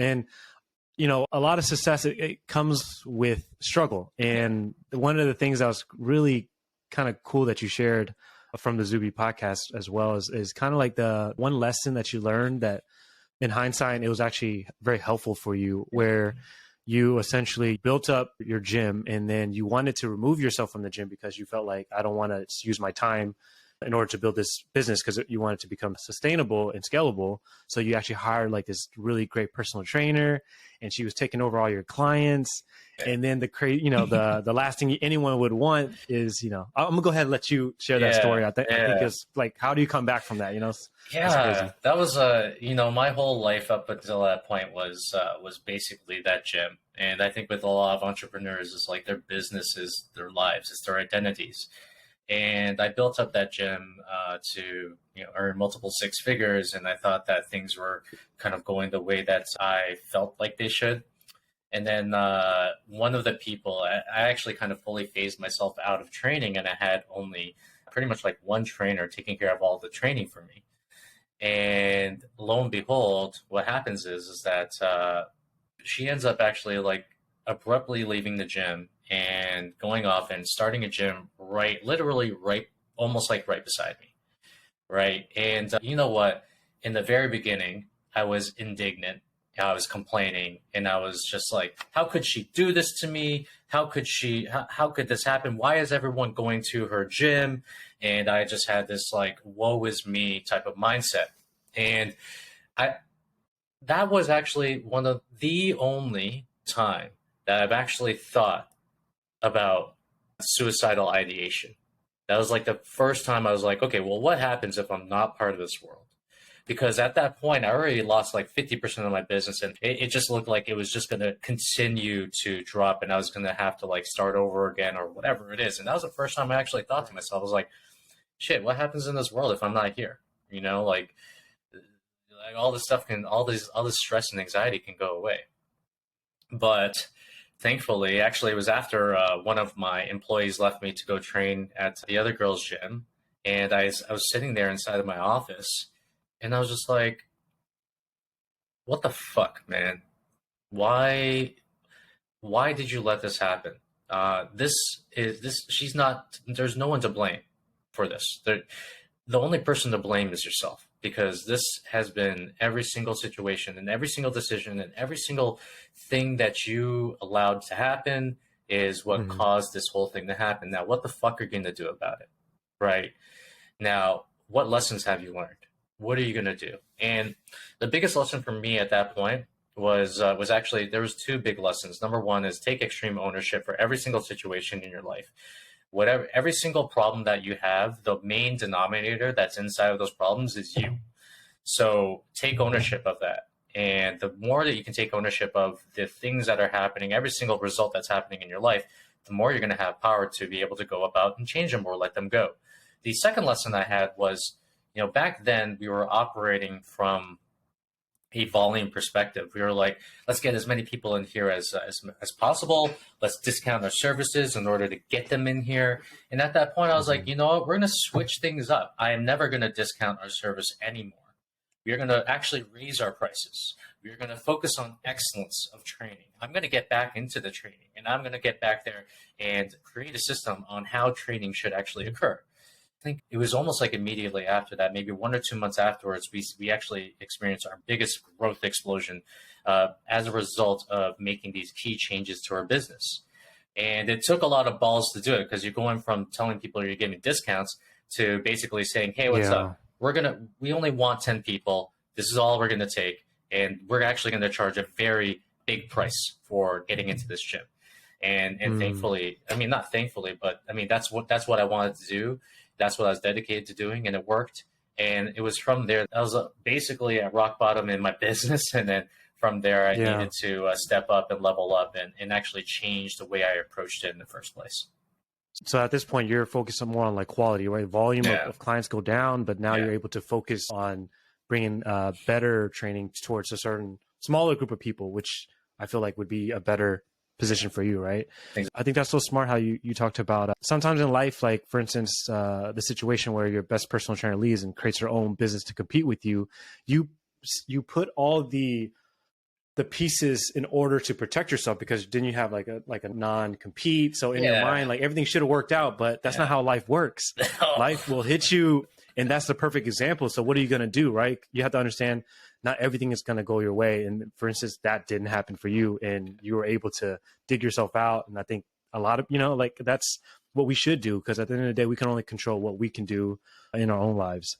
And, you know, a lot of success, it comes with struggle. And one of the things that was really kind of cool that you shared from the Zuby podcast as well is kind of like the one lesson that you learned that in hindsight, it was actually very helpful for you, where you essentially built up your gym and then you wanted to remove yourself from the gym because you felt like, I don't want to use my time in order to build this business, because you want it to become sustainable and scalable. So you actually hired like this really great personal trainer, and she was taking over all your clients. And then the last thing anyone would want is, you know, I'm gonna go ahead and let you share that story. I think it's like, how do you come back from that? You know, that was my whole life up until that point was basically that gym. And I think with a lot of entrepreneurs, it's like their business is their lives, it's their identities. And I built up that gym to earn multiple six figures, and I thought that things were kind of going the way that I felt like they should. And then one of the people, I actually kind of fully phased myself out of training, and I had only pretty much like one trainer taking care of all the training for me. And lo and behold, what happens is that she ends up actually like abruptly leaving the gym and going off and starting a gym literally almost like right beside me. Right. And you know what? In the very beginning, I was indignant. I was complaining, and I was just like, how could she do this to me? How could this happen? Why is everyone going to her gym? And I just had this like, woe is me type of mindset. And that was actually one of the only time that I've actually thought about suicidal ideation. That was like the first time I was like, okay, well, what happens if I'm not part of this world? Because at that point, I already lost like 50% of my business, and it just looked like it was just going to continue to drop, and I was going to have to like start over again or whatever it is. And that was the first time I actually thought to myself, I was like, shit, what happens in this world if I'm not here? You know, like all this stuff all this stress and anxiety can go away. But thankfully, actually, it was after one of my employees left me to go train at the other girl's gym. And I was sitting there inside of my office, and I was just like, what the fuck, man? Why did you let this happen? She's not, there's no one to blame for this. The only person to blame is yourself, because this has been every single situation and every single decision and every single thing that you allowed to happen is what caused this whole thing to happen. Now, what the fuck are you going to do about it? Right? Now, what lessons have you learned? What are you going to do? And the biggest lesson for me at that point was actually, there was two big lessons. Number one is take extreme ownership for every single situation in your life. Every single problem that you have, the main denominator that's inside of those problems is you. So take ownership of that. And the more that you can take ownership of the things that are happening, every single result that's happening in your life, the more you're going to have power to be able to go about and change them or let them go. The second lesson I had was, back then we were operating from a volume perspective. We were like, let's get as many people in here as possible. Let's discount our services in order to get them in here. And at that point, I was like, you know what? We're going to switch things up. I am never going to discount our service anymore. We are going to actually raise our prices. We are going to focus on excellence of training. I'm going to get back into the training, and I'm going to get back there and create a system on how training should actually occur. I think it was almost like immediately after that, maybe 1 or 2 months afterwards, we actually experienced our biggest growth explosion as a result of making these key changes to our business. And it took a lot of balls to do it, because you're going from telling people you're giving discounts to basically saying, hey, what's up? We only want 10 people. This is all we're going to take. And we're actually going to charge a very big price for getting into this gym. And thankfully, I mean, not thankfully, but I mean, that's what I wanted to do. That's what I was dedicated to doing, and it worked. And it was from there, I was basically at rock bottom in my business. And then from there, I needed to step up and level up and actually change the way I approached it in the first place. So at this point, you're focused more on like quality, right? Volume of clients go down, but now you're able to focus on bringing better training towards a certain smaller group of people, which I feel like would be a better position for you, right? I think that's so smart how you talked about sometimes in life, like for instance, the situation where your best personal trainer leaves and creates her own business to compete with you. You put all the the pieces in order to protect yourself, because then you have like a non-compete. So in your mind, like everything should have worked out, but that's not how life works. Life will hit you, and that's the perfect example. So what are you going to do, right? You have to understand not everything is going to go your way. And for instance, that didn't happen for you, and you were able to dig yourself out. And I think a lot of, like that's what we should do, because at the end of the day, we can only control what we can do in our own lives.